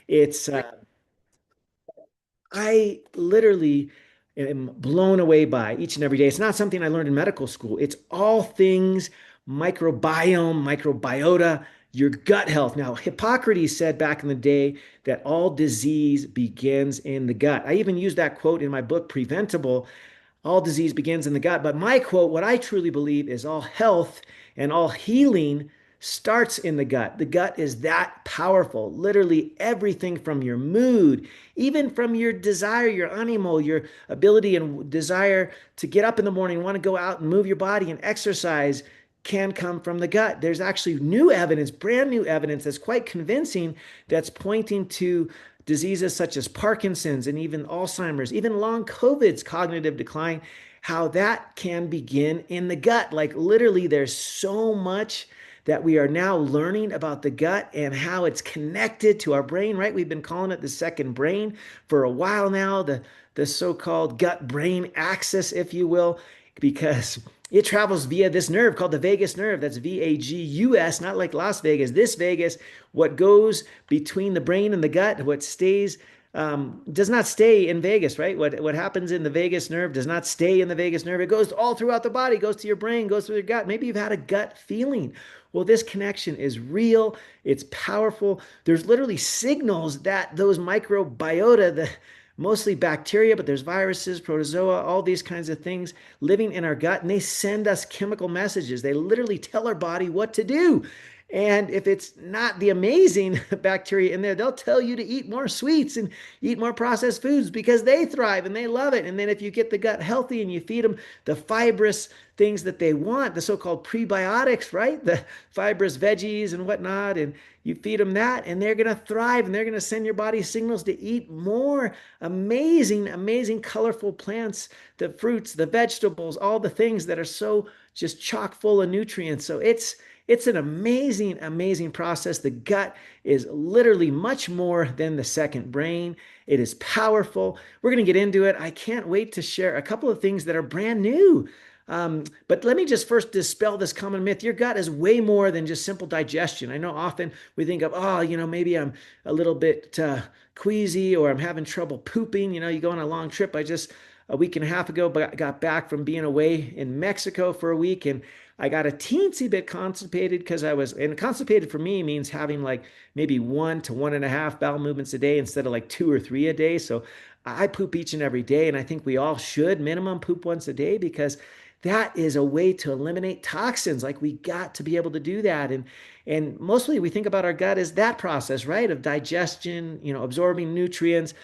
It's I literally am blown away by each and every day. It's not something I learned in medical school. It's all things microbiome, microbiota, your gut health. Now, Hippocrates said back in the day that all disease begins in the gut. I even use that quote in my book, Preventable. All disease begins in the gut. But my quote, what I truly believe is all health and all healing starts in the gut. The gut is that powerful. Literally everything from your mood, even from your desire, your animal, your ability and desire to get up in the morning, want to go out and move your body and exercise can come from the gut. There's actually new evidence, brand new evidence that's quite convincing that's pointing to diseases such as Parkinson's and even Alzheimer's, even long COVID's cognitive decline, how that can begin in the gut. Like literally, there's so much that we are now learning about the gut and how it's connected to our brain, right? We've been calling it the second brain for a while now, the so-called gut brain axis, if you will, because it travels via this nerve called the vagus nerve. That's VAGUS, not like Las Vegas. This Vegas, what goes between the brain and the gut, what stays does not stay in Vegas, right? What happens in the vagus nerve does not stay in the vagus nerve. It goes all throughout the body, goes to your brain, goes through your gut. Maybe you've had a gut feeling. Well, this connection is real. It's powerful. There's literally signals that those microbiota, the mostly bacteria, but there's viruses, protozoa, all these kinds of things living in our gut, and they send us chemical messages. They literally tell our body what to do. And if it's not the amazing bacteria in there, they'll tell you to eat more sweets and eat more processed foods because they thrive and they love it. And then if you get the gut healthy and you feed them the fibrous things that they want, the so-called prebiotics, right? The fibrous veggies and whatnot, and you feed them that, and they're going to thrive and they're going to send your body signals to eat more amazing, amazing, colorful plants, the fruits, the vegetables, all the things that are so just chock full of nutrients. So it's an amazing, amazing process. The gut is literally much more than the second brain. It is powerful. We're going to get into it. I can't wait to share a couple of things that are brand new. But let me just first dispel this common myth. Your gut is way more than just simple digestion. I know often we think of, oh, maybe I'm a little bit queasy or I'm having trouble pooping. You go on a long trip. I just a week and a half ago got back from being away in Mexico for a week, and I got a teensy bit constipated because and constipated for me means having like maybe 1 to 1.5 bowel movements a day instead of like 2 or 3 a day. So I poop each and every day, and I think we all should minimum poop once a day because that is a way to eliminate toxins. Like we got to be able to do that. And mostly we think about our gut as that process, right? Of digestion, absorbing nutrients,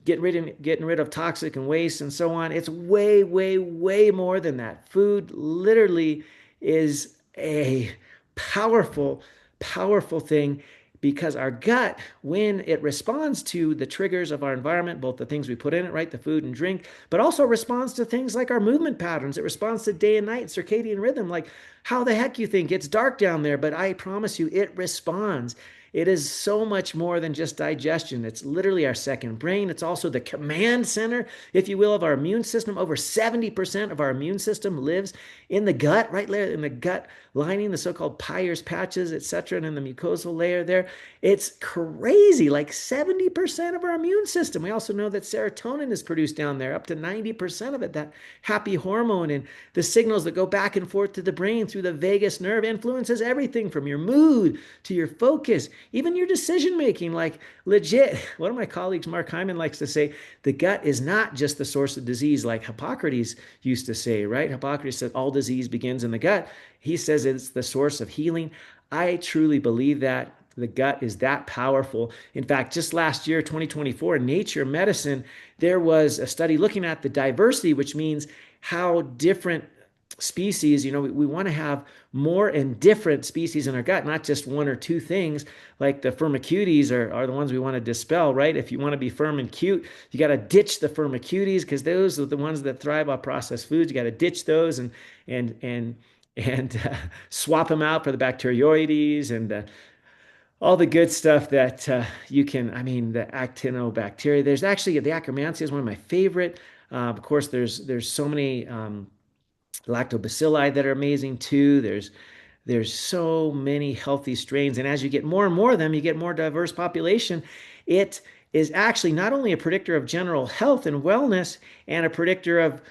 getting rid of toxic and waste and so on. It's way, way, way more than that. Food literally is a powerful, powerful thing because our gut, when it responds to the triggers of our environment, both the things we put in it, right, the food and drink, but also responds to things like our movement patterns. It responds to day and night, circadian rhythm. Like, how the heck you think it's dark down there? But I promise you, it responds. It is so much more than just digestion. It's literally our second brain. It's also the command center, if you will, of our immune system. Over 70% of our immune system lives in the gut, right there in the gut lining, the so-called Peyer's patches, etc., and in the mucosal layer there. It's crazy, like 70% of our immune system. We also know that serotonin is produced down there, up to 90% of it, that happy hormone, and the signals that go back and forth to the brain through the vagus nerve influences everything from your mood to your focus, even your decision making. Like legit, one of my colleagues, Mark Hyman, likes to say the gut is not just the source of disease like Hippocrates used to say, right? Hippocrates said all disease begins in the gut. He says it's the source of healing. I truly believe that the gut is that powerful. In fact, just last year, 2024, in Nature Medicine, there was a study looking at the diversity, which means how different species, we want to have more and different species in our gut, not just one or two things. Like the firmicutes are the ones we want to dispel, right? If you want to be firm and cute, you got to ditch the firmicutes because those are the ones that thrive on processed foods. You got to ditch those and swap them out for the bacteroides and all the good stuff that you can. I mean, the actinobacteria. There's actually the Akkermansia is one of my favorite. Of course, there's so many lactobacilli that are amazing too. There's There's so many healthy strains. And as you get more and more of them, you get more diverse population. It is actually not only a predictor of general health and wellness and a predictor of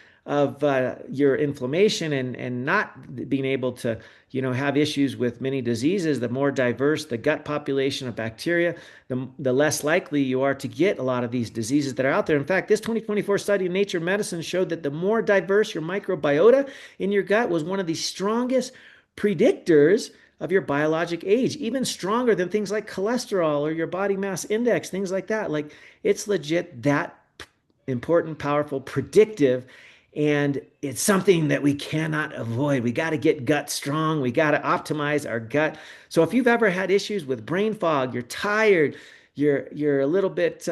your inflammation and not being able to have issues with many diseases. The more diverse the gut population of bacteria, the less likely you are to get a lot of these diseases that are out there. In fact, this 2024 study in Nature Medicine showed that the more diverse your microbiota in your gut was one of the strongest predictors of your biologic age, even stronger than things like cholesterol or your body mass index, things like that. Like, it's legit that important, powerful, predictive, and it's something that we cannot avoid. We got to get gut strong. We got to optimize our gut. So if you've ever had issues with brain fog, you're tired, you're a little bit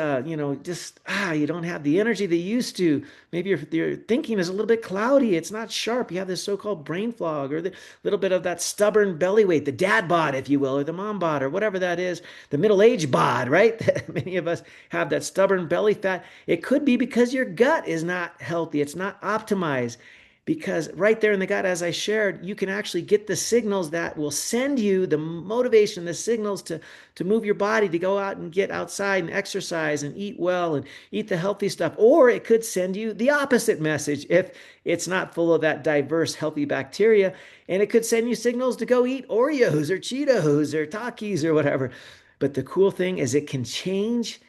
just you don't have the energy that you used to. Maybe your thinking is a little bit cloudy. It's not sharp. You have this so-called brain fog, or the little bit of that stubborn belly weight, the dad bod, if you will, or the mom bod, or whatever that is, the middle-aged bod, right? Many of us have that stubborn belly fat. It could be because your gut is not healthy. It's not optimized. Because right there in the gut, as I shared, you can actually get the signals that will send you the motivation, the signals to move your body, to go out and get outside and exercise and eat well and eat the healthy stuff. Or it could send you the opposite message if it's not full of that diverse, healthy bacteria. And it could send you signals to go eat Oreos or Cheetos or Takis or whatever. But the cool thing is it can change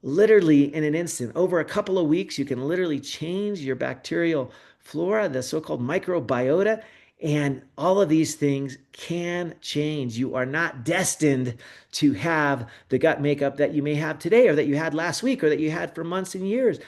literally in an instant. Over a couple of weeks, you can literally change your bacterial flora, the so-called microbiota, and all of these things can change. You are not destined to have the gut makeup that you may have today, or that you had last week, or that you had for months and years.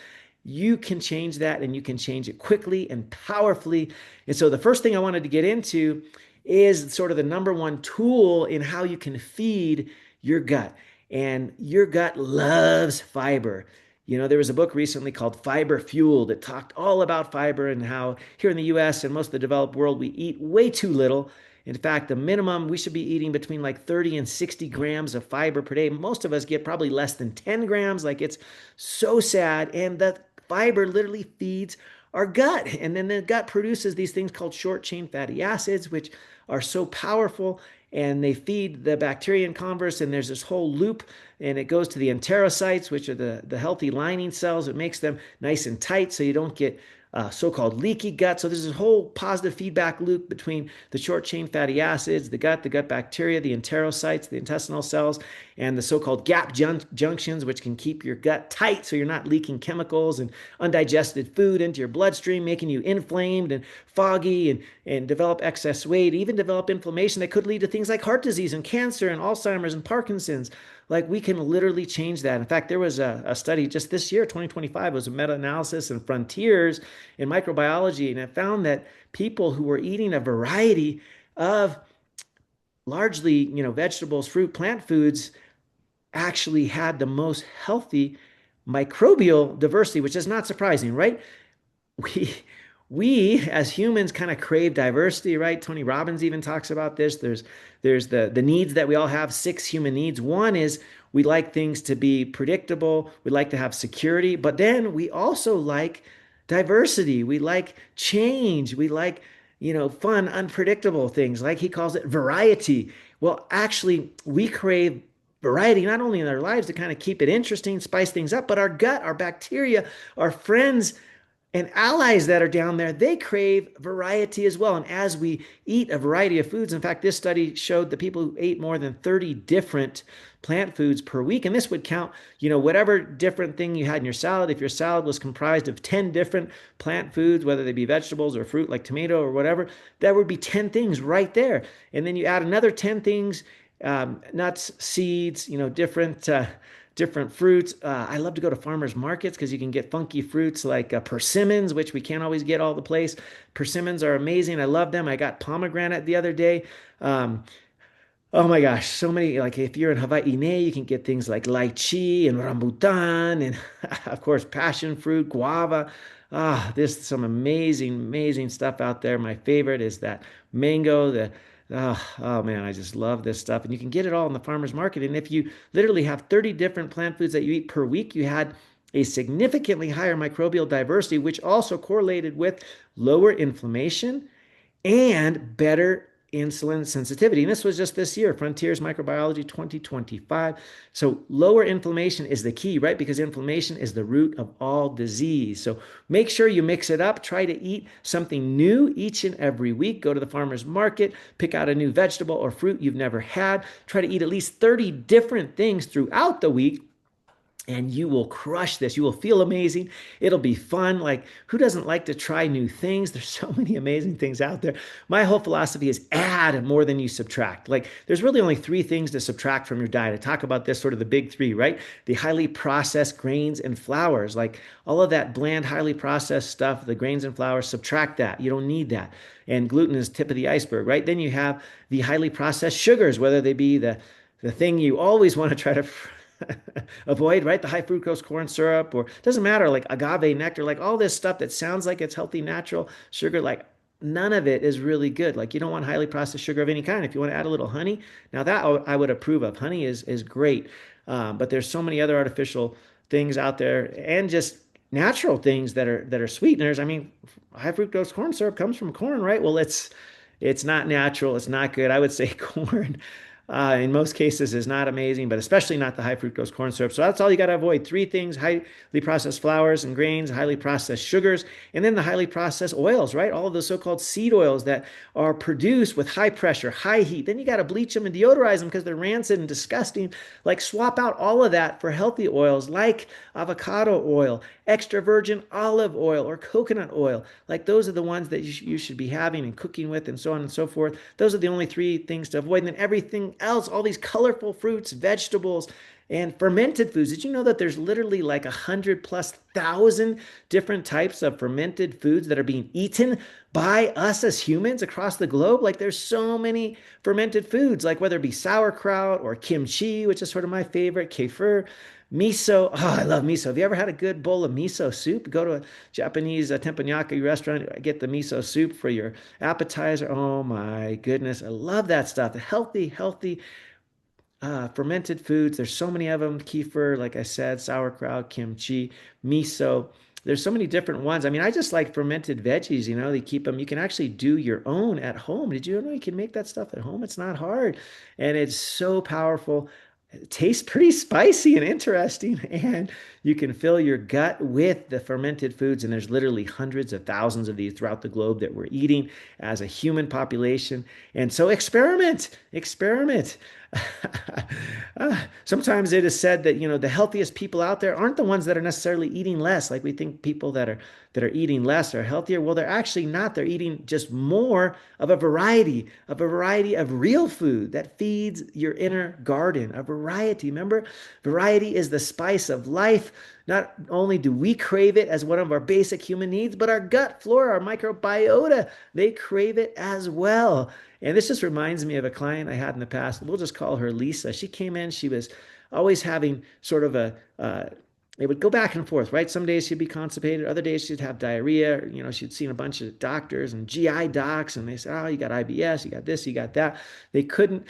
You can change that, and you can change it quickly and powerfully. And so the first thing I wanted to get into is sort of the number one tool in how you can feed your gut. And your gut loves fiber. There was a book recently called Fiber Fuel that talked all about fiber and how here in the US and most of the developed world, we eat way too little. In fact, the minimum we should be eating between like 30 and 60 grams of fiber per day. Most of us get probably less than 10 grams. Like, it's so sad. And the fiber literally feeds our gut. And then the gut produces these things called short chain fatty acids, which are so powerful, and they feed the bacteria in converse. And there's this whole loop, and it goes to the enterocytes, which are the healthy lining cells. It makes them nice and tight so you don't get so-called leaky gut. So there's a whole positive feedback loop between the short chain fatty acids, the gut bacteria, the enterocytes, the intestinal cells, and the so-called gap junctions, which can keep your gut tight so you're not leaking chemicals and undigested food into your bloodstream, making you inflamed and foggy and develop excess weight, even develop inflammation that could lead to things like heart disease and cancer and Alzheimer's and Parkinson's. Like, we can literally change that. In fact, there was a study just this year, 2025, it was a meta-analysis in Frontiers in Microbiology, and it found that people who were eating a variety of largely, vegetables, fruit, plant foods actually had the most healthy microbial diversity, which is not surprising, right? we we as humans kind of crave diversity, right? Tony Robbins even talks about this. There's the needs that we all have, six human needs. One is we like things to be predictable. We like to have security, but then we also like diversity. We like change. We like, fun, unpredictable things. Like, he calls it variety. Well, actually, we crave variety not only in our lives to kind of keep it interesting, spice things up, but our gut, our bacteria, our friends and allies that are down there, they crave variety as well. And as we eat a variety of foods, in fact, this study showed that people who ate more than 30 different plant foods per week, and this would count, whatever different thing you had in your salad. If your salad was comprised of 10 different plant foods, whether they be vegetables or fruit like tomato or whatever, that would be 10 things right there. And then you add another 10 things, nuts, seeds, different fruits. I love to go to farmers markets because you can get funky fruits like persimmons, which we can't always get all the place. Persimmons are amazing. I love them. I got pomegranate the other day. Oh my gosh, so many. Like, if you're in Hawaii, you can get things like lychee and rambutan and of course passion fruit, guava. There's some amazing, amazing stuff out there. My favorite is that mango, oh man, I just love this stuff. And you can get it all in the farmer's market. And if you literally have 30 different plant foods that you eat per week, you had a significantly higher microbial diversity, which also correlated with lower inflammation and better insulin sensitivity. And this was just this year, Frontiers Microbiology 2025. So lower inflammation is the key, right? Because inflammation is the root of all disease. So make sure you mix it up. Try to eat something new each and every week. Go to the farmer's market, pick out a new vegetable or fruit you've never had. Try to eat at least 30 different things throughout the week, and you will crush this. You will feel amazing. It'll be fun. Like, who doesn't like to try new things? There's so many amazing things out there. My whole philosophy is add more than you subtract. Like, there's really only three things to subtract from your diet. I talk about this sort of the big three, right? The highly processed grains and flours, like all of that bland, highly processed stuff, the grains and flours, subtract that. You don't need that. And gluten is tip of the iceberg, right? Then you have the highly processed sugars, whether they be the thing you always want to try to avoid, right? The high fructose corn syrup, or it doesn't matter, like agave nectar, like all this stuff that sounds like it's healthy, natural sugar, like none of it is really good. Like you don't want highly processed sugar of any kind. If you want to add a little honey, now that I would approve of. Honey is great, but there's so many other artificial things out there and just natural things that are sweeteners. I mean, high fructose corn syrup comes from corn, right? Well, it's not natural. It's not good. I would say corn in most cases is not amazing, but especially not the high fructose corn syrup. So that's all you got to avoid. Three things: highly processed flours and grains, highly processed sugars, and then the highly processed oils, right? All of the so-called seed oils that are produced with high pressure, high heat. Then you got to bleach them and deodorize them because they're rancid and disgusting. Like swap out all of that for healthy oils like avocado oil, extra virgin olive oil, or coconut oil. Like those are the ones that you should be having and cooking with and so on and so forth. Those are the only three things to avoid. And then everything else, all these colorful fruits, vegetables, and fermented foods. Did you know that there's literally like 100,000+ different types of fermented foods that are being eaten by us as humans across the globe? Like there's so many fermented foods, like whether it be sauerkraut or kimchi, which is sort of my favorite, kefir, miso. Oh, I love miso. Have you ever had a good bowl of miso soup? Go to a Japanese teppanyaki restaurant, get the miso soup for your appetizer. Oh my goodness. I love that stuff. The healthy fermented foods. There's so many of them. Kefir, like I said, sauerkraut, kimchi, miso. There's so many different ones. I mean, I just like fermented veggies. They keep them. You can actually do your own at home. Did you know you can make that stuff at home? It's not hard. And it's so powerful. It tastes pretty spicy and interesting, and you can fill your gut with the fermented foods. And there's literally hundreds of thousands of these throughout the globe that we're eating as a human population. And so experiment. Sometimes it is said that the healthiest people out there aren't the ones that are necessarily eating less. Like we think people that are eating less are healthier. Well, they're actually not. They're eating just more of a variety of real food that feeds your inner garden. A variety. Remember, variety is the spice of life. Not only do we crave it as one of our basic human needs, but our gut flora, our microbiota, they crave it as well. And this just reminds me of a client I had in the past. We'll just call her Lisa. She came in, she was always having sort of it would go back and forth, right? Some days she'd be constipated, other days she'd have diarrhea. She'd seen a bunch of doctors and GI docs, and they said, oh, you got IBS, you got this, you got that. They couldn't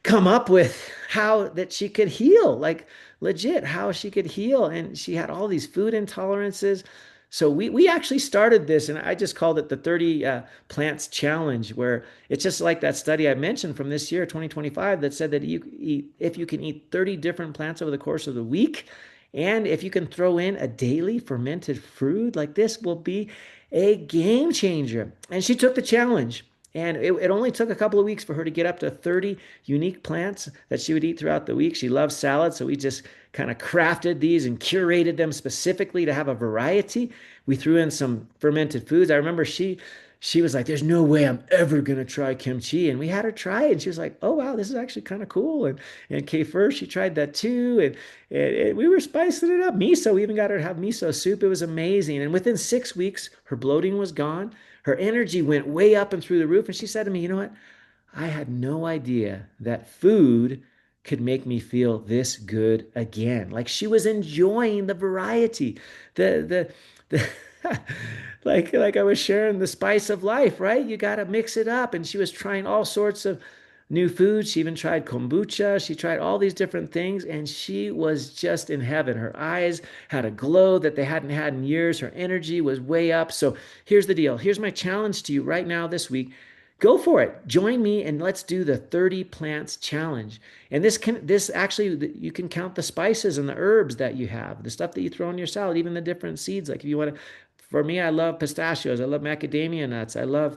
come up with how that she could heal, like legit how she could heal. And she had all these food intolerances. So we actually started this, and I just called it the 30 plants challenge, where it's just like that study I mentioned from this year, 2025, that said that if you can eat 30 different plants over the course of the week, and if you can throw in a daily fermented fruit, like this will be a game changer. And she took the challenge. And it only took a couple of weeks for her to get up to 30 unique plants that she would eat throughout the week. She loves salad, so we just kind of crafted these and curated them specifically to have a variety. We threw in some fermented foods. I remember she was like, there's no way I'm ever going to try kimchi. And we had her try it. And she was like, oh, wow, this is actually kind of cool. And kefir, she tried that too. And we were spicing it up. Miso, we even got her to have miso soup. It was amazing. And within 6 weeks, her bloating was gone. Her energy went way up and through the roof. And she said to me, you know what? I had no idea that food could make me feel this good again. Like she was enjoying the variety, the like I was sharing the spice of life, right? You got to mix it up. And she was trying all sorts of new foods. She even tried kombucha. She tried all these different things, and she was just in heaven. Her eyes had a glow that they hadn't had in years. Her energy was way up. So here's the deal. Here's my challenge to you right now this week. Go for it. Join me and let's do the 30 plants challenge. And this actually you can count the spices and the herbs that you have, the stuff that you throw in your salad, even the different seeds. Like if you want to, for me, I love pistachios. I love macadamia nuts. I love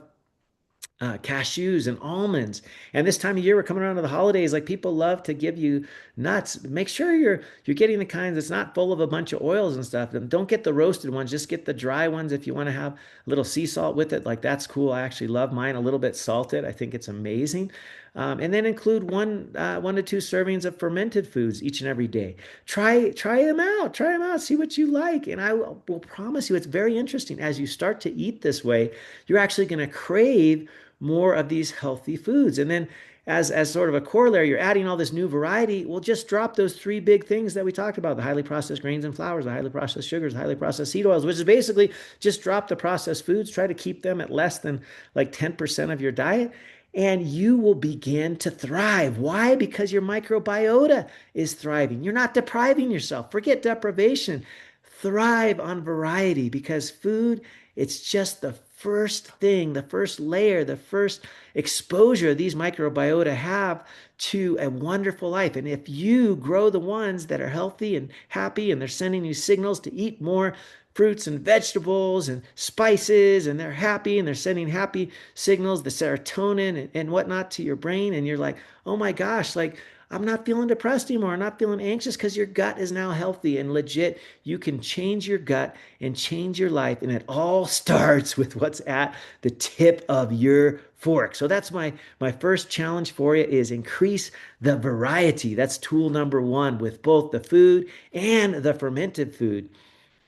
cashews and almonds. And this time of year, we're coming around to the holidays. Like people love to give you nuts. Make sure you're getting the kinds that's not full of a bunch of oils and stuff. And don't get the roasted ones. Just get the dry ones if you want to have a little sea salt with it. Like that's cool. I actually love mine a little bit salted. I think it's amazing. And then include 1 to 2 servings of fermented foods each and every day. Try them out. Try them out. See what you like. And I will promise you, it's very interesting. As you start to eat this way, you're actually going to crave more of these healthy foods. And then as sort of a corollary, you're adding all this new variety. Well, just drop those three big things that we talked about: the highly processed grains and flours, the highly processed sugars, the highly processed seed oils, which is basically just drop the processed foods, try to keep them at less than like 10% of your diet. And you will begin to thrive. Why? Because your microbiota is thriving. You're not depriving yourself. Forget deprivation. Thrive on variety because food, it's just the first thing, the first layer, the first exposure these microbiota have to a wonderful life. And if you grow the ones that are healthy and happy and they're sending you signals to eat more fruits and vegetables and spices, and they're happy and they're sending happy signals, the serotonin and whatnot to your brain, and you're like, oh my gosh, like I'm not feeling depressed anymore. I'm not feeling anxious because your gut is now healthy and legit. You can change your gut and change your life. And it all starts with what's at the tip of your fork. So that's my first challenge for you is increase the variety. That's tool number one with both the food and the fermented food.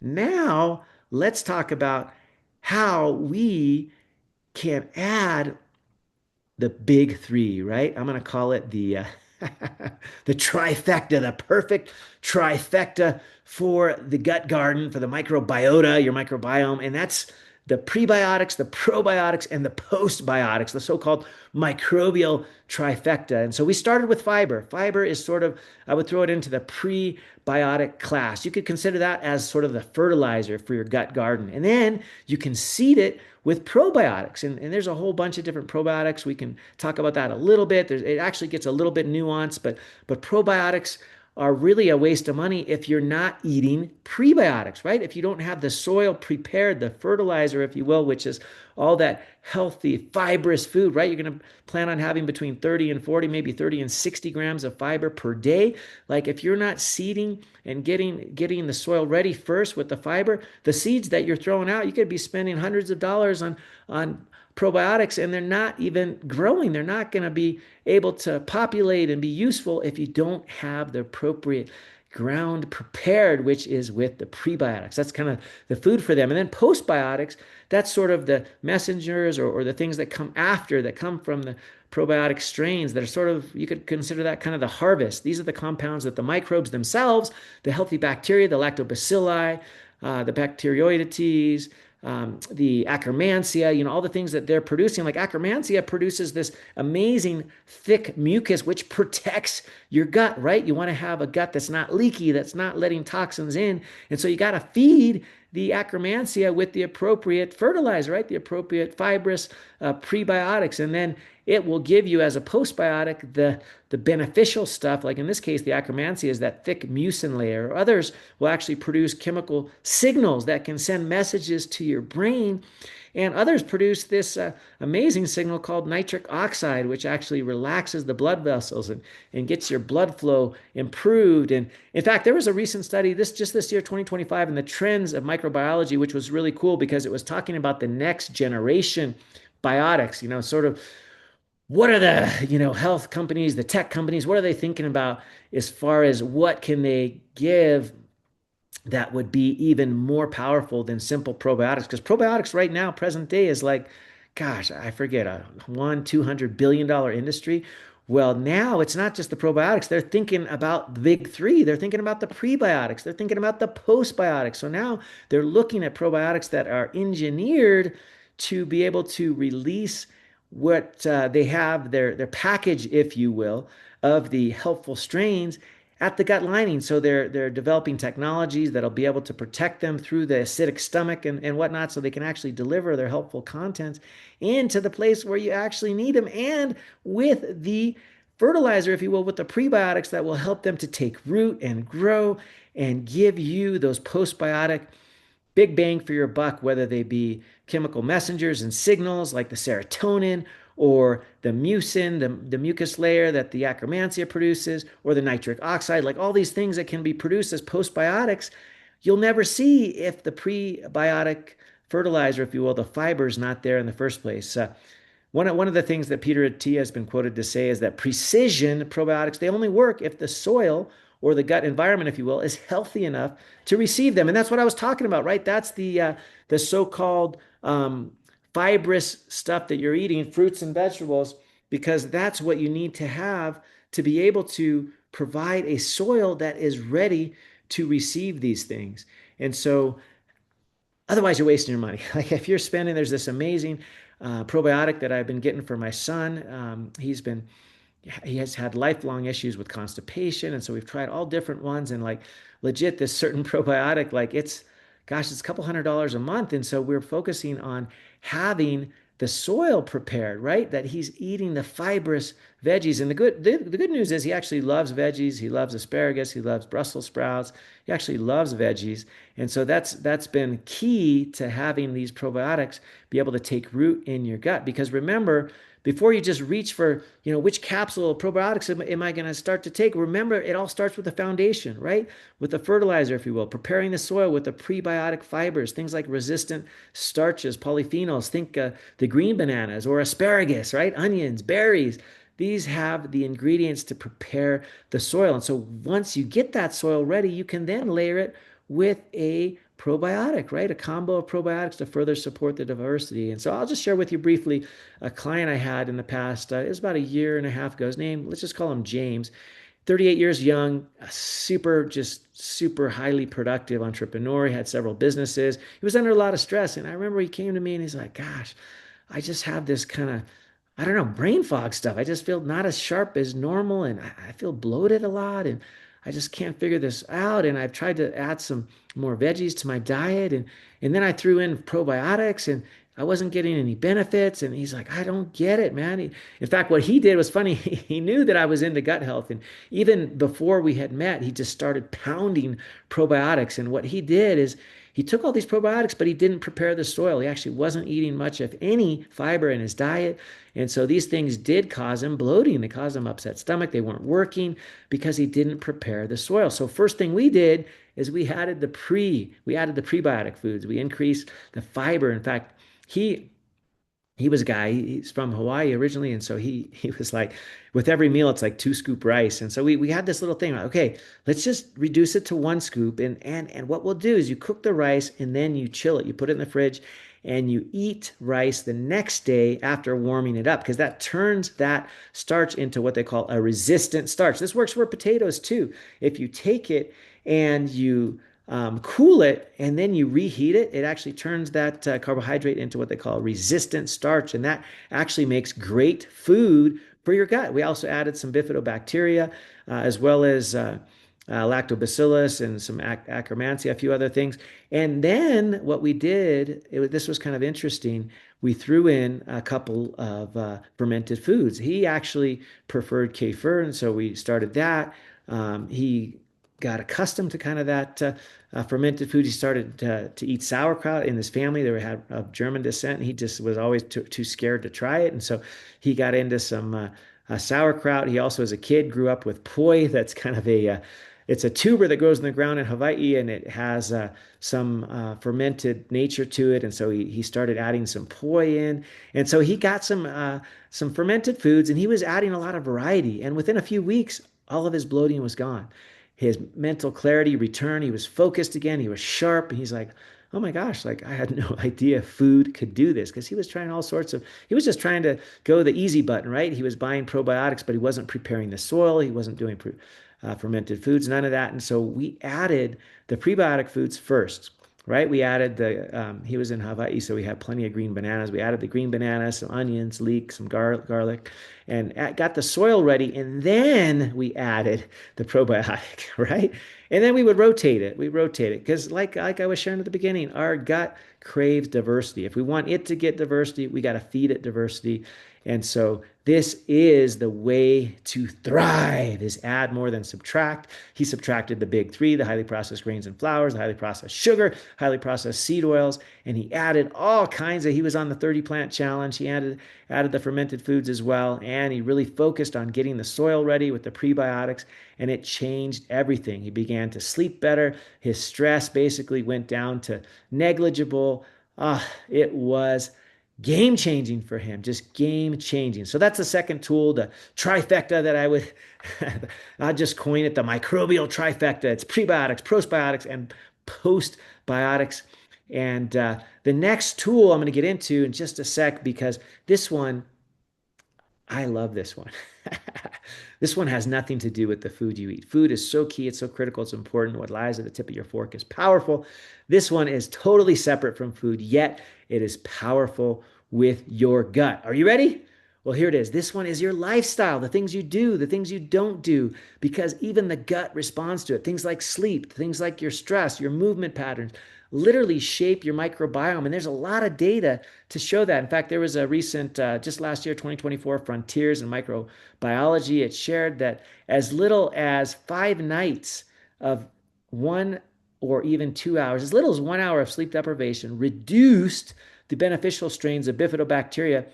Now, let's talk about how we can add the big three, right? I'm going to call it the trifecta, the perfect trifecta for the gut garden, for the microbiota, your microbiome. And that's the prebiotics, the probiotics, and the postbiotics, the so-called microbial trifecta. And so we started with fiber. Fiber is sort of, I would throw it into the prebiotic class. You could consider that as sort of the fertilizer for your gut garden. And then you can seed it with probiotics. And there's a whole bunch of different probiotics. We can talk about that a little bit. It actually gets a little bit nuanced, but probiotics are really a waste of money if you're not eating prebiotics, right? If you don't have the soil prepared, the fertilizer, if you will, which is all that healthy, fibrous food, right? You're going to plan on having between 30 and 40, maybe 30 and 60 grams of fiber per day. Like if you're not seeding and getting the soil ready first with the fiber, the seeds that you're throwing out, you could be spending hundreds of dollars on probiotics and they're not even growing. They're not going to be able to populate and be useful if you don't have the appropriate ground prepared, which is with the prebiotics. That's kind of the food for them. And then postbiotics, that's sort of the messengers or the things that come after, that come from the probiotic strains that are sort of, you could consider that kind of the harvest. These are the compounds that the microbes themselves, the healthy bacteria, the lactobacilli, the bacteroidetes, the Akkermansia, all the things that they're producing. Like Akkermansia produces this amazing thick mucus, which protects your gut, right? You want to have a gut that's not leaky, that's not letting toxins in. And so you got to feed the Akkermansia with the appropriate fertilizer, right? The appropriate fibrous prebiotics. And then it will give you as a postbiotic the beneficial stuff. Like in this case, the Akkermansia is that thick mucin layer. Others will actually produce chemical signals that can send messages to your brain. And others produce this amazing signal called nitric oxide, which actually relaxes the blood vessels and gets your blood flow improved. And in fact, there was a recent study this year, 2025, in the Trends of Microbiology, which was really cool because it was talking about the next generation biotics, sort of what are the health companies, the tech companies, what are they thinking about as far as what can they give that would be even more powerful than simple probiotics? Because probiotics right now, present day, is like, gosh, I forget, a $200 billion industry. Well, now it's not just the probiotics. They're thinking about the big three. They're thinking about the prebiotics. They're thinking about the postbiotics. So now they're looking at probiotics that are engineered to be able to release what they have, their package, if you will, of the helpful strains. at the gut lining. So they're developing technologies that'll be able to protect them through the acidic stomach and whatnot, so they can actually deliver their helpful contents into the place where you actually need them, and with the fertilizer, if you will, with the prebiotics that will help them to take root and grow and give you those postbiotic big bang for your buck, whether they be chemical messengers and signals like the serotonin or the mucin, the mucus layer that the Akkermansia produces, or the nitric oxide, like all these things that can be produced as postbiotics, you'll never see if the prebiotic fertilizer, if you will, the fiber is not there in the first place. One of the things that Peter Attia has been quoted to say is that precision probiotics, they only work if the soil or the gut environment, if you will, is healthy enough to receive them. And that's what I was talking about, right? That's the so-called fibrous stuff that you're eating, fruits and vegetables, because that's what you need to have to be able to provide a soil that is ready to receive these things. And so otherwise, you're wasting your money. Like if you're spending, there's this amazing probiotic that I've been getting for my son. He has had lifelong issues with constipation, and so we've tried all different ones. And like legit, this certain probiotic, like it's a couple $100 a month. And so we're focusing on having the soil prepared, right? That he's eating the fibrous veggies. And the good news is he actually loves veggies. He loves asparagus. He loves Brussels sprouts. He actually loves veggies. And so that's been key to having these probiotics be able to take root in your gut. Because remember, before you just reach for, which capsule of probiotics am I going to start to take? Remember, it all starts with the foundation, right? With the fertilizer, if you will, preparing the soil with the prebiotic fibers, things like resistant starches, polyphenols. Think the green bananas or asparagus, right? Onions, berries. These have the ingredients to prepare the soil. And so once you get that soil ready, you can then layer it with a probiotic, right? A combo of probiotics to further support the diversity. And so I'll just share with you briefly a client I had in the past. It was about a year and a half ago. His name, let's just call him James. 38 years young, just super highly productive entrepreneur. He had several businesses. He was under a lot of stress. And I remember he came to me and he's like, gosh, I just have this kind of, I don't know, brain fog stuff. I just feel not as sharp as normal, and I feel bloated a lot, and I just can't figure this out. And I've tried to add some more veggies to my diet, and then I threw in probiotics, and I wasn't getting any benefits. And he's like, I don't get it, man. In fact, what he did was funny. He knew that I was into gut health, and even before we had met, he just started pounding probiotics. And what he did is he took all these probiotics, but he didn't prepare the soil. He actually wasn't eating much, if any, fiber in his diet. And so these things did cause him bloating. They caused him upset stomach. They weren't working because he didn't prepare the soil. So first thing we did is we added the prebiotic foods. We increased the fiber. In fact, he was a guy, he's from Hawaii originally. And so he was like, with every meal, it's like 2 scoop rice. And so we had this little thing, like, okay, let's just reduce it to 1 scoop. And what we'll do is you cook the rice and then you chill it. You put it in the fridge and you eat rice the next day after warming it up, because that turns that starch into what they call a resistant starch. This works for potatoes too. If you take it and you cool it and then you reheat it, it actually turns that carbohydrate into what they call resistant starch. And that actually makes great food for your gut. We also added some bifidobacteria as well as lactobacillus and some Akkermansia, a few other things. And then what we did, this was kind of interesting. We threw in a couple of fermented foods. He actually preferred kefir, and so we started that. He got accustomed to kind of that fermented food. He started to eat sauerkraut. In his family, they had of German descent, and he just was always too scared to try it. And so he got into some sauerkraut. He also, as a kid, grew up with poi. That's kind of it's a tuber that grows in the ground in Hawaii, and it has some fermented nature to it. And so he started adding some poi in. And so he got some fermented foods, and he was adding a lot of variety. And within a few weeks, all of his bloating was gone. His mental clarity returned. He was focused again. He was sharp. And he's like, oh my gosh, like I had no idea food could do this, because he was trying all sorts of, he was just trying to go the easy button, right? He was buying probiotics, but he wasn't preparing the soil. He wasn't doing fermented foods, none of that. And so we added the prebiotic foods first. right? We added he was in Hawaii, so we had plenty of green bananas. We added the green bananas, some onions, leek, some garlic, and got the soil ready. And then we added the probiotic, right? And then we would rotate it. We rotate it because, like I was sharing at the beginning, our gut craves diversity. If we want it to get diversity, we got to feed it diversity. And so this is the way to thrive is add more than subtract. He subtracted the big three, the highly processed grains and flours, the highly processed sugar, highly processed seed oils, and he added all kinds of, he was on the 30 plant challenge. He added the fermented foods as well. And he really focused on getting the soil ready with the prebiotics, and it changed everything. He began to sleep better. His stress basically went down to negligible. It was game changing for him, just game changing. So that's the second tool, the trifecta that I'd just coin it the microbial trifecta. It's prebiotics, postbiotics, and postbiotics. And the next tool I'm going to get into in just a sec because this one I love this one. This one has nothing to do with the food you eat. Food is so key, it's so critical, it's important. What lies at the tip of your fork is powerful. This one is totally separate from food, yet it is powerful with your gut. Are you ready? Well, here it is. This one is your lifestyle, the things you do, the things you don't do, because even the gut responds to it. Things like sleep, things like your stress, your movement patterns, literally shape your microbiome. And there's a lot of data to show that. In fact, there was a recent, just last year, 2024, Frontiers in Microbiology. It shared that as little as 5 nights of 1 or even 2 hours, as little as 1 hour of sleep deprivation reduced the beneficial strains of bifidobacteria,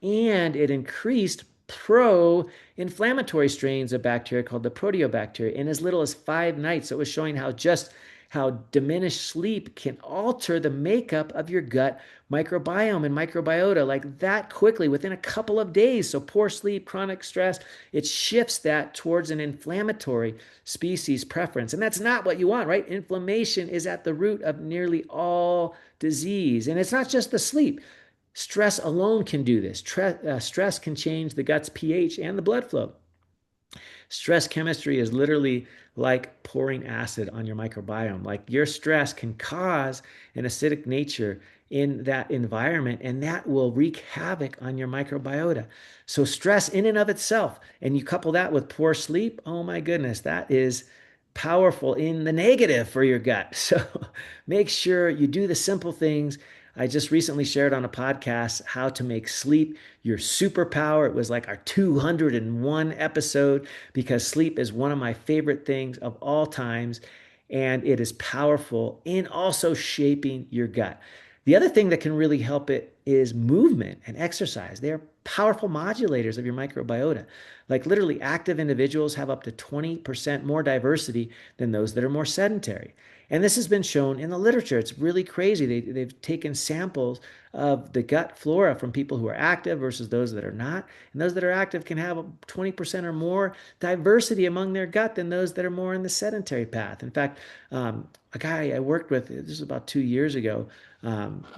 and it increased pro-inflammatory strains of bacteria called the proteobacteria in as little as 5 nights. So it was showing how diminished sleep can alter the makeup of your gut microbiome and microbiota like that quickly within a couple of days. So poor sleep, chronic stress, it shifts that towards an inflammatory species preference. And that's not what you want, right? Inflammation is at the root of nearly all disease. And it's not just the sleep. Stress alone can do this. Stress can change the gut's pH and the blood flow. Stress chemistry is literally like pouring acid on your microbiome. Like your stress can cause an acidic nature in that environment, and that will wreak havoc on your microbiota. So, stress in and of itself, and you couple that with poor sleep, oh my goodness, that is powerful in the negative for your gut. So, make sure you do the simple things. I just recently shared on a podcast how to make sleep your superpower. It was like our 201 episode because sleep is one of my favorite things of all times, and it is powerful in also shaping your gut. The other thing that can really help it is movement and exercise. They are powerful modulators of your microbiota. Like literally, active individuals have up to 20% more diversity than those that are more sedentary. And this has been shown in the literature. It's really crazy. They've taken samples of the gut flora from people who are active versus those that are not. And those that are active can have 20% or more diversity among their gut than those that are more in the sedentary path. In fact, a guy I worked with, this was about 2 years ago,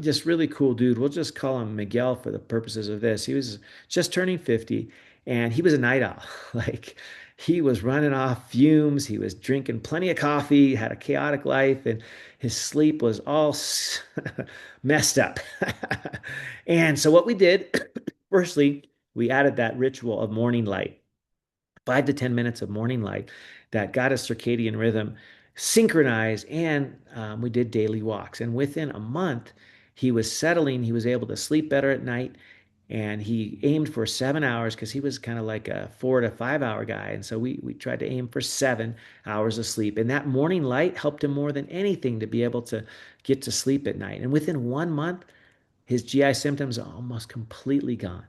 just really cool dude. We'll just call him Miguel for the purposes of this. He was just turning 50 and he was a night owl. Like he was running off fumes. He was drinking plenty of coffee, had a chaotic life, and his sleep was all messed up. And so what we did, firstly, we added that ritual of morning light. 5 to 10 minutes of morning light that got his circadian rhythm synchronized, and we did daily walks. And within a month, he was settling. He was able to sleep better at night, and he aimed for 7 hours because he was kind of like a 4 to 5 hour guy. And so we tried to aim for 7 hours of sleep. And that morning light helped him more than anything to be able to get to sleep at night. And within 1 month, his GI symptoms are almost completely gone.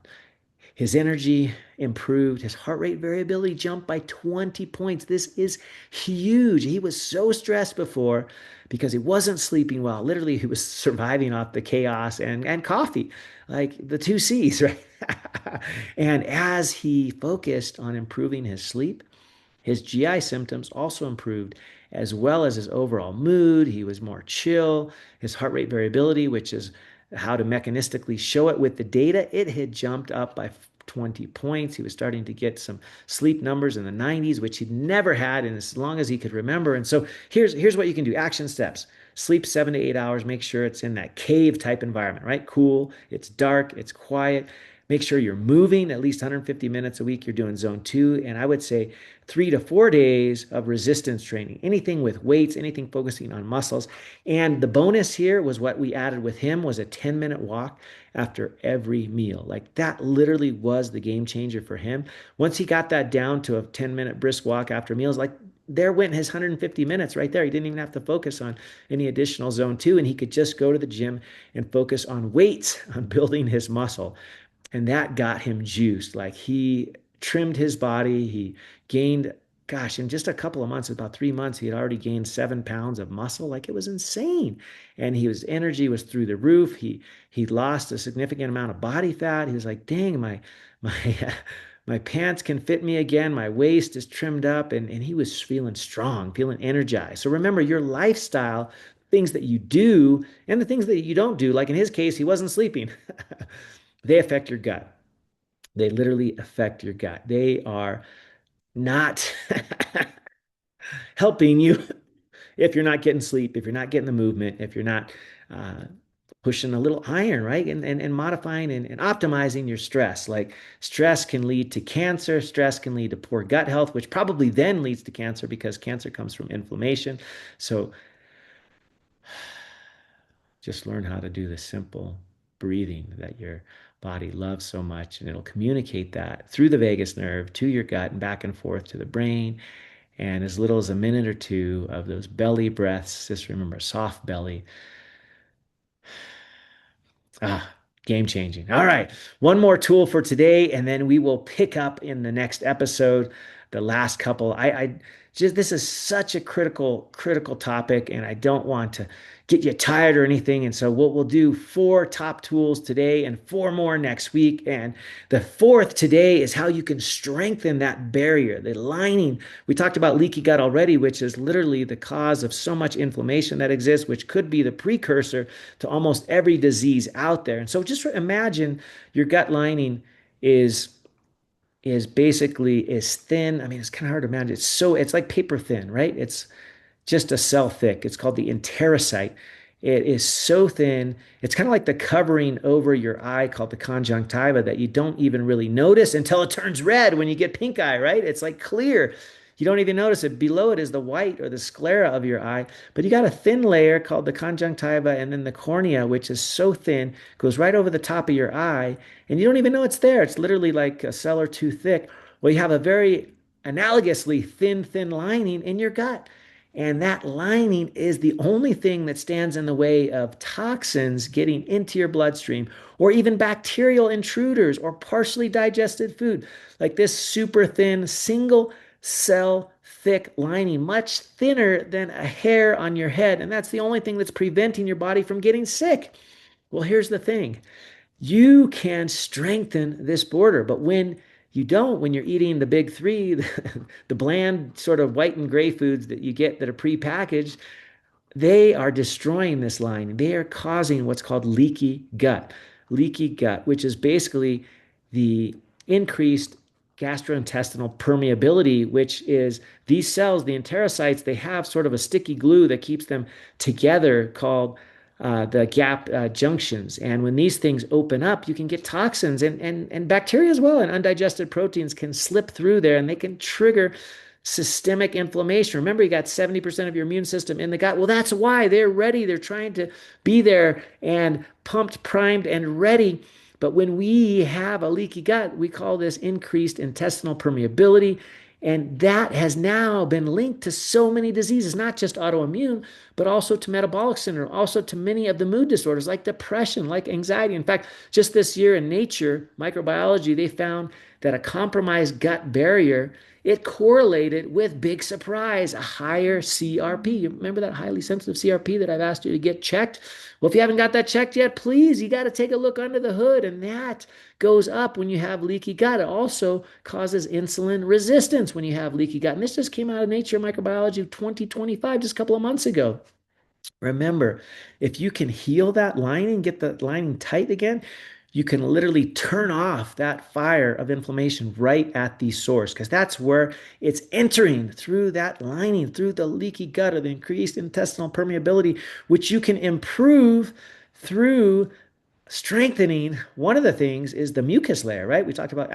His energy improved. His heart rate variability jumped by 20 points. This is huge. He was so stressed before because he wasn't sleeping well. Literally, he was surviving off the chaos and coffee, like the two C's, right? And as he focused on improving his sleep, his GI symptoms also improved, as well as his overall mood. He was more chill. His heart rate variability, which is how to mechanistically show it with the data, it had jumped up by 20 points. He was starting to get some sleep numbers in the 90s, which he'd never had in as long as he could remember. And so here's what you can do. Action steps. Sleep 7 to 8 hours. Make sure it's in that cave type environment, right? Cool. It's dark. It's quiet. Make sure you're moving at least 150 minutes a week. You're doing zone two. And I would say 3 to 4 days of resistance training, anything with weights, anything focusing on muscles. And the bonus here was what we added with him was a 10-minute walk after every meal. Like that literally was the game changer for him. Once he got that down to a 10-minute brisk walk after meals, like there went his 150 minutes right there. He didn't even have to focus on any additional zone two, and he could just go to the gym and focus on weights, on building his muscle. And that got him juiced. Like he trimmed his body. He gained, gosh, in just a couple of months, about 3 months, he had already gained 7 pounds of muscle. Like it was insane. And his energy was through the roof. He lost a significant amount of body fat. He was like, dang, my my pants can fit me again. My waist is trimmed up. And he was feeling strong, feeling energized. So remember your lifestyle, things that you do and the things that you don't do. Like in his case, he wasn't sleeping. They affect your gut. They literally affect your gut. They are not helping you if you're not getting sleep, if you're not getting the movement, if you're not uh, pushing a little iron, right? And modifying and optimizing your stress. Like stress can lead to cancer, stress can lead to poor gut health, which probably then leads to cancer because cancer comes from inflammation. So just learn how to do the simple breathing that your body loves so much, and it'll communicate that through the vagus nerve to your gut and back and forth to the brain. And as little as a minute or two of those belly breaths, just remember soft belly. Ah, game changing. All right. One more tool for today, and then we will pick up in the next episode, the last couple. I just, this is such a critical topic, and I don't want to get you tired or anything. And so we'll do four top tools today and four more next week. And the fourth today is how you can strengthen that barrier, the lining. We talked about leaky gut already, which is literally the cause of so much inflammation that exists, which could be the precursor to almost every disease out there. And so just imagine your gut lining is basically is thin. I mean, it's kind of hard to imagine. It's like paper thin, right? It's just a cell thick. It's called the enterocyte. It is so thin. It's kind of like the covering over your eye called the conjunctiva that you don't even really notice until it turns red when you get pink eye, right? It's like clear. You don't even notice it. Below it is the white or the sclera of your eye. But you got a thin layer called the conjunctiva and then the cornea, which is so thin, goes right over the top of your eye. And you don't even know it's there. It's literally like a cell or two thick. Well, you have a very analogously thin lining in your gut. And that lining is the only thing that stands in the way of toxins getting into your bloodstream or even bacterial intruders or partially digested food. Like this super thin single cell thick lining, much thinner than a hair on your head. And that's the only thing that's preventing your body from getting sick. Well, here's the thing. You can strengthen this border, but when you don't, when you're eating the big three, the bland sort of white and gray foods that you get that are prepackaged, they are destroying this line. They are causing what's called leaky gut, which is basically the increased gastrointestinal permeability, which is these cells, the enterocytes, they have sort of a sticky glue that keeps them together called the gap junctions. And when these things open up, you can get toxins and bacteria as well, and undigested proteins can slip through there and they can trigger systemic inflammation. Remember, you got 70% of your immune system in the gut. Well, that's why they're ready. They're trying to be there and pumped, primed, and ready. But when we have a leaky gut, we call this increased intestinal permeability. And that has now been linked to so many diseases, not just autoimmune, but also to metabolic syndrome, also to many of the mood disorders like depression, like anxiety. In fact, just this year in Nature Microbiology, they found that a compromised gut barrier, it correlated with, big surprise, a higher CRP. You remember that highly sensitive CRP that I've asked you to get checked? Well, if you haven't got that checked yet, please, you got to take a look under the hood. And that goes up when you have leaky gut. It also causes insulin resistance when you have leaky gut. And this just came out of Nature Microbiology 2025, just a couple of months ago. Remember, if you can heal that lining, get the lining tight again, you can literally turn off that fire of inflammation right at the source because that's where it's entering through that lining, through the leaky gut or the increased intestinal permeability, which you can improve through strengthening. One of the things is the mucus layer, right? We talked about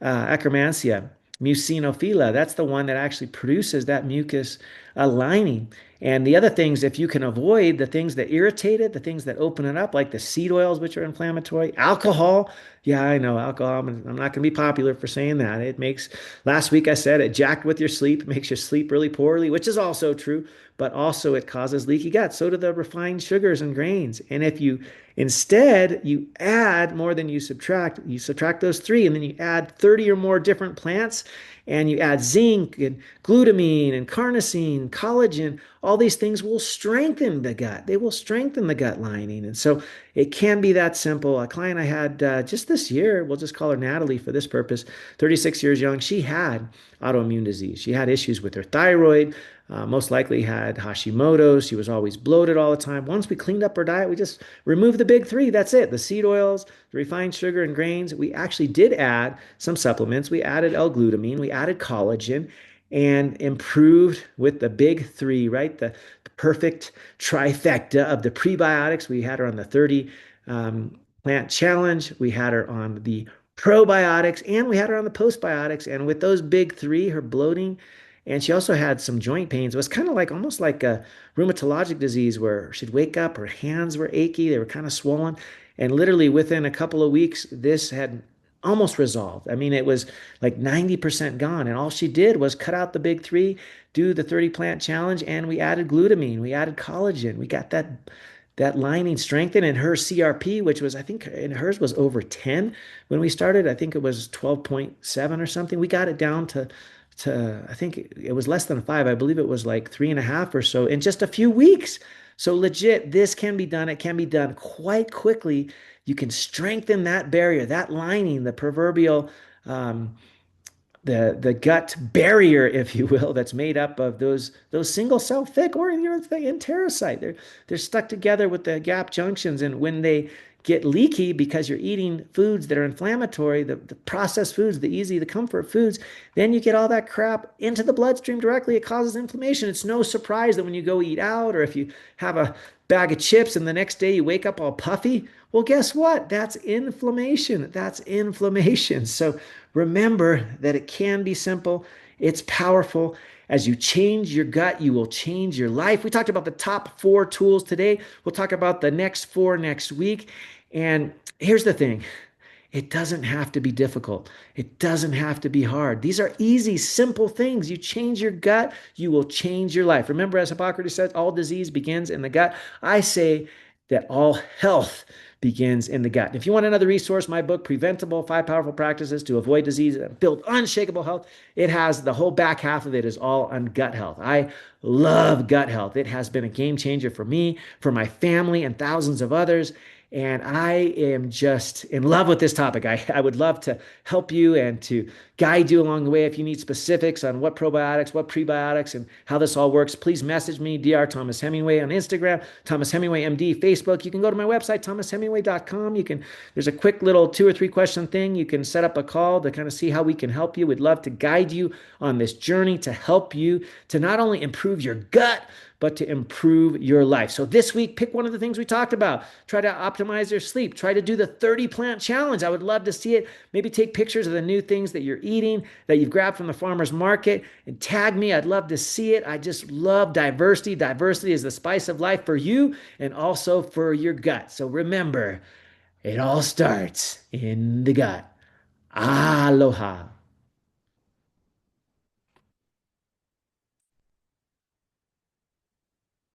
Akkermansia, mucinophila. That's the one that actually produces that mucus lining. And the other things, if you can avoid the things that irritate it, the things that open it up, like the seed oils, which are inflammatory, alcohol. Yeah, I know alcohol. I'm not going to be popular for saying that. It makes, last week I said it jacked with your sleep, makes you sleep really poorly, which is also true, but also it causes leaky gut. So do the refined sugars and grains. And if you instead you add more than you subtract those three, and then you add 30 or more different plants, and you add zinc and glutamine and carnosine, collagen, all these things will strengthen the gut. They will strengthen the gut lining. And so it can be that simple. A client I had just this year, we'll just call her Natalie for this purpose, 36 years young, she had autoimmune disease. She had issues with her thyroid, most likely had Hashimoto's. She was always bloated all the time. Once we cleaned up her diet, we just removed the big three. That's it. The seed oils, the refined sugar and grains. We actually did add some supplements. We added L-glutamine. We added collagen and improved with the big three, right? The perfect trifecta of the prebiotics. We had her on the 30 plant challenge. We had her on the probiotics and we had her on the postbiotics. And with those big three, her bloating, and she also had some joint pains. It was kind of like almost like a rheumatologic disease where she'd wake up, her hands were achy, they were kind of swollen. And literally within a couple of weeks, this had almost resolved. I mean, it was like 90% gone. And all she did was cut out the big three, do the 30 plant challenge, and we added glutamine, we added collagen. We got that lining strengthened, and her CRP, which was, I think, and hers was over 10 when we started. I think it was 12.7 or something. We got it down to I think it was less than five. I believe it was like 3.5 or so in just a few weeks. So legit, this can be done. It can be done quite quickly. You can strengthen that barrier, that lining, the proverbial um, the gut barrier, if you will, that's made up of those single cell thick or enterocyte. They're stuck together with the gap junctions, and when they get leaky because you're eating foods that are inflammatory, the processed foods, the comfort foods, then you get all that crap into the bloodstream directly. It causes inflammation. It's no surprise that when you go eat out or if you have a bag of chips and the next day you wake up all puffy, well, guess what? That's inflammation. That's inflammation. So remember that it can be simple. It's powerful. As you change your gut, you will change your life. We talked about the top 4 tools today. We'll talk about the next 4 next week. And here's the thing. It doesn't have to be difficult. It doesn't have to be hard. These are easy, simple things. You change your gut, you will change your life. Remember, as Hippocrates says, all disease begins in the gut. I say that all health begins in the gut. If you want another resource, my book, Preventable 5 Powerful Practices to Avoid Disease and Build Unshakable Health, it has the whole back half of it is all on gut health. I love gut health. It has been a game changer for me, for my family, and thousands of others. And I am just in love with this topic. I would love to help you and to guide you along the way. If you need specifics on what probiotics, what prebiotics, and how this all works, please message me, Dr. Thomas Hemingway on Instagram, Thomas Hemingway MD, Facebook. You can go to my website, thomas.hemingway.com. There's a quick little 2 or 3 question thing. You can set up a call to kind of see how we can help you. We'd love to guide you on this journey to help you to not only improve your gut, but to improve your life. So this week, pick one of the things we talked about. Try to optimize your sleep. Try to do the 30 plant challenge. I would love to see it. Maybe take pictures of the new things that you're eating, that you've grabbed from the farmer's market, and tag me. I'd love to see it. I just love diversity. Diversity is the spice of life for you and also for your gut. So remember, it all starts in the gut. Aloha.